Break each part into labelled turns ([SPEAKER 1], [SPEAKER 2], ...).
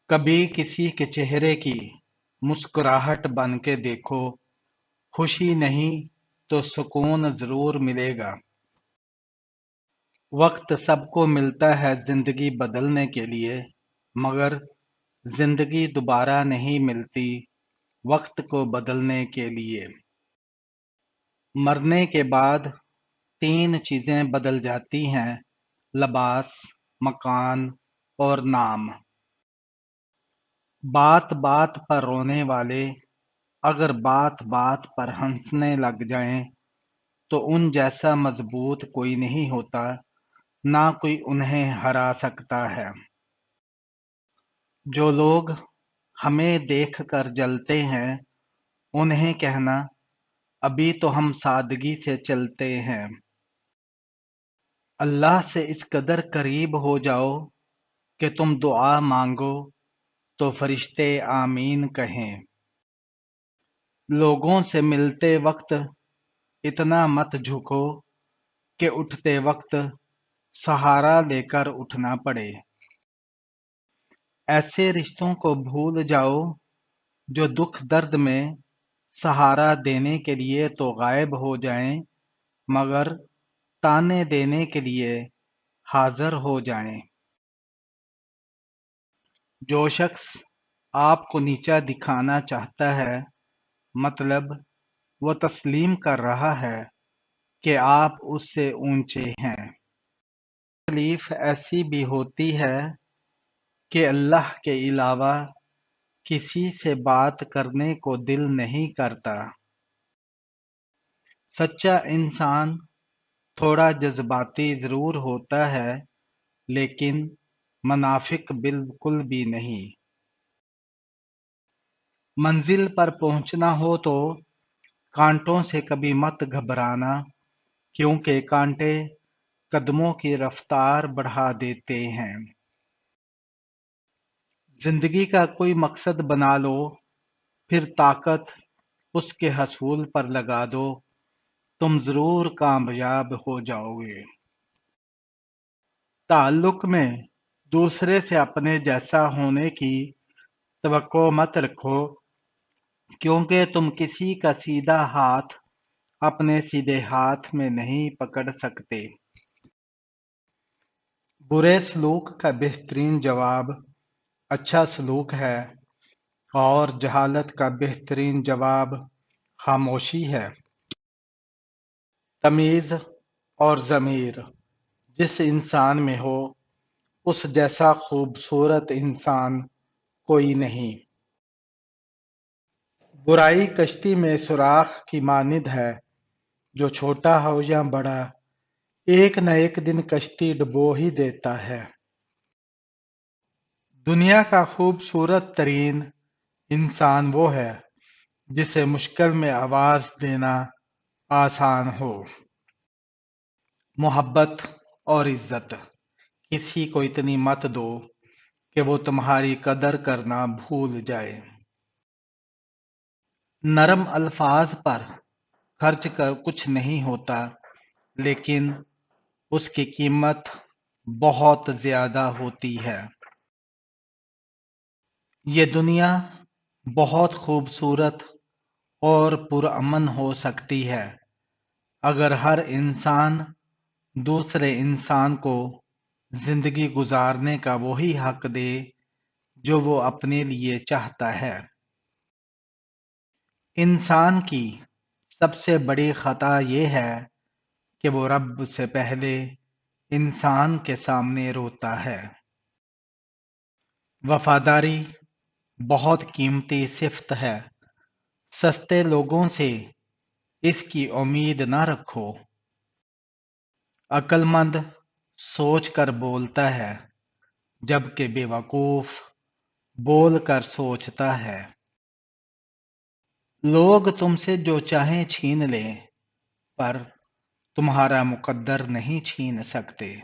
[SPEAKER 1] کبھی کسی کے چہرے کی مسکراہٹ بن کے دیکھو، خوشی نہیں تو سکون ضرور ملے گا۔ وقت سب کو ملتا ہے زندگی بدلنے کے لیے، مگر زندگی دوبارہ نہیں ملتی وقت کو بدلنے کے لیے۔ مرنے کے بعد تین چیزیں بدل جاتی ہیں: لباس، مکان اور نام۔ بات بات پر رونے والے اگر بات بات پر ہنسنے لگ جائیں تو ان جیسا مضبوط کوئی نہیں ہوتا، نہ کوئی انہیں ہرا سکتا ہے۔ جو لوگ ہمیں دیکھ کر جلتے ہیں، انہیں کہنا ابھی تو ہم سادگی سے چلتے ہیں۔ اللہ سے اس قدر قریب ہو جاؤ کہ تم دعا مانگو تو فرشتے آمین کہیں۔ لوگوں سے ملتے وقت اتنا مت جھکو کہ اٹھتے وقت سہارا لے کر اٹھنا پڑے۔ ایسے رشتوں کو بھول جاؤ جو دکھ درد میں سہارا دینے کے لیے تو غائب ہو جائیں، مگر تانے دینے کے لیے حاضر ہو جائیں۔ جو شخص آپ کو نیچا دکھانا چاہتا ہے، مطلب وہ تسلیم کر رہا ہے کہ آپ اس سے اونچے ہیں۔ تکلیف ایسی بھی ہوتی ہے کہ اللہ کے علاوہ کسی سے بات کرنے کو دل نہیں کرتا۔ سچا انسان تھوڑا جذباتی ضرور ہوتا ہے، لیکن منافق بالکل بھی نہیں۔ منزل پر پہنچنا ہو تو کانٹوں سے کبھی مت گھبرانا، کیونکہ کانٹے قدموں کی رفتار بڑھا دیتے ہیں۔ زندگی کا کوئی مقصد بنا لو، پھر طاقت اس کے حصول پر لگا دو، تم ضرور کامیاب ہو جاؤ گے۔ تعلق میں دوسرے سے اپنے جیسا ہونے کی توقع مت رکھو، کیونکہ تم کسی کا سیدھا ہاتھ اپنے سیدھے ہاتھ میں نہیں پکڑ سکتے۔ برے سلوک کا بہترین جواب اچھا سلوک ہے، اور جہالت کا بہترین جواب خاموشی ہے۔ تمیز اور ضمیر جس انسان میں ہو، اس جیسا خوبصورت انسان کوئی نہیں۔ برائی کشتی میں سوراخ کی مانند ہے، جو چھوٹا ہو یا بڑا، ایک نہ ایک دن کشتی ڈبو ہی دیتا ہے۔ دنیا کا خوبصورت ترین انسان وہ ہے جسے مشکل میں آواز دینا آسان ہو۔ محبت اور عزت کسی کو اتنی مت دو کہ وہ تمہاری قدر کرنا بھول جائے۔ نرم الفاظ پر خرچ کر کچھ نہیں ہوتا، لیکن اس کی قیمت بہت زیادہ ہوتی ہے۔ یہ دنیا بہت خوبصورت اور پرامن ہو سکتی ہے اگر ہر انسان دوسرے انسان کو زندگی گزارنے کا وہی حق دے جو وہ اپنے لیے چاہتا ہے۔ انسان کی سب سے بڑی خطا یہ ہے کہ وہ رب سے پہلے انسان کے سامنے روتا ہے۔ وفاداری بہت قیمتی صفت ہے، سستے لوگوں سے اس کی امید نہ رکھو۔ عقل مند سوچ کر بولتا ہے، جبکہ بے وقوف بول کر سوچتا ہے۔ لوگ تم سے جو چاہیں چھین لیں، پر تمہارا مقدر نہیں چھین سکتے۔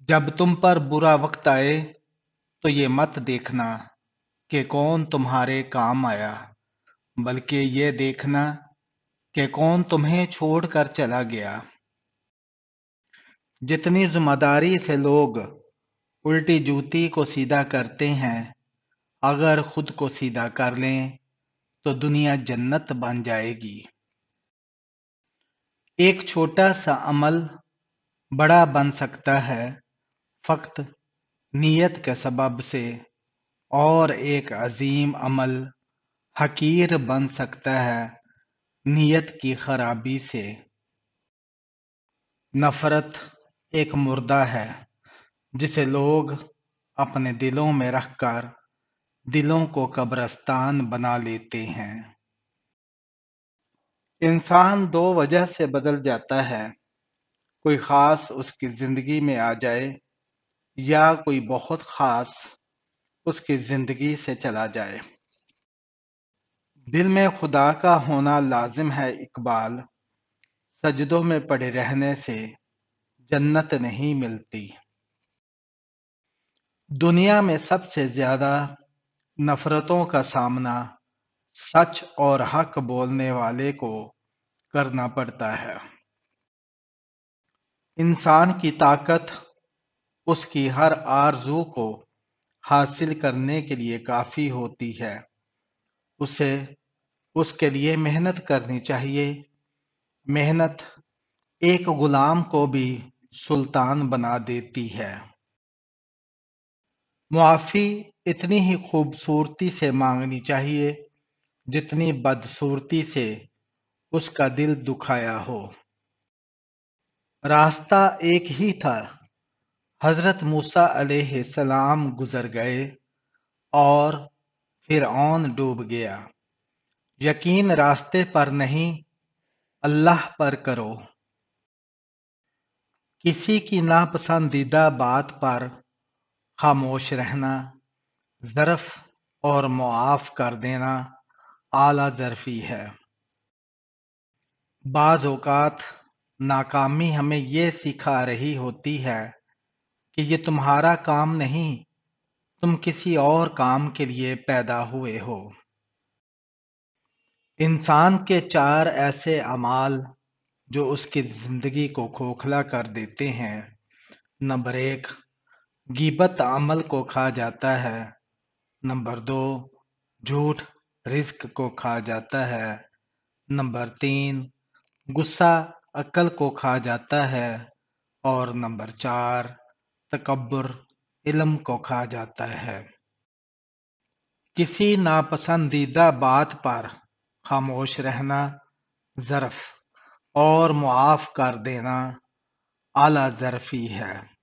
[SPEAKER 1] جب تم پر برا وقت آئے تو یہ مت دیکھنا کہ کون تمہارے کام آیا، بلکہ یہ دیکھنا کہ کون تمہیں چھوڑ کر چلا گیا۔ جتنی ذمہ داری سے لوگ الٹی جوتی کو سیدھا کرتے ہیں، اگر خود کو سیدھا کر لیں تو دنیا جنت بن جائے گی۔ ایک چھوٹا سا عمل بڑا بن سکتا ہے فقط نیت کے سبب سے، اور ایک عظیم عمل حقیر بن سکتا ہے نیت کی خرابی سے۔ نفرت ایک مردہ ہے جسے لوگ اپنے دلوں میں رکھ کر دلوں کو قبرستان بنا لیتے ہیں۔ انسان دو وجہ سے بدل جاتا ہے، کوئی خاص اس کی زندگی میں آ جائے یا کوئی بہت خاص اس کی زندگی سے چلا جائے۔ دل میں خدا کا ہونا لازم ہے اقبال، سجدوں میں پڑے رہنے سے جنت نہیں ملتی۔ دنیا میں سب سے زیادہ نفرتوں کا سامنا سچ اور حق بولنے والے کو کرنا پڑتا ہے۔ انسان کی طاقت اس کی ہر آرزو کو حاصل کرنے کے لیے کافی ہوتی ہے، اسے اس کے لیے محنت کرنی چاہیے۔ محنت ایک غلام کو بھی سلطان بنا دیتی ہے۔ معافی اتنی ہی خوبصورتی سے مانگنی چاہیے جتنی بدصورتی سے اس کا دل دکھایا ہو۔ راستہ ایک ہی تھا، حضرت موسیٰ علیہ السلام گزر گئے اور فرعون ڈوب گیا۔ یقین راستے پر نہیں، اللہ پر کرو۔ کسی کی ناپسندیدہ بات پر خاموش رہنا، ظرف اور معاف کر دینا اعلیٰ ظرفی ہے۔ بعض اوقات ناکامی ہمیں یہ سکھا رہی ہوتی ہے کہ یہ تمہارا کام نہیں، تم کسی اور کام کے لیے پیدا ہوئے ہو۔ انسان کے چار ایسے اعمال جو اس کی زندگی کو کھوکھلا کر دیتے ہیں۔ نمبر 1، غیبت عمل کو کھا جاتا ہے۔ نمبر 2، جھوٹ رزق کو کھا جاتا ہے۔ نمبر 3، غصہ عقل کو کھا جاتا ہے۔ اور نمبر 4، تکبر علم کو کھا جاتا ہے۔ کسی ناپسندیدہ بات پر خاموش رہنا، ظرف اور معاف کر دینا اعلیٰ ظرفی ہے۔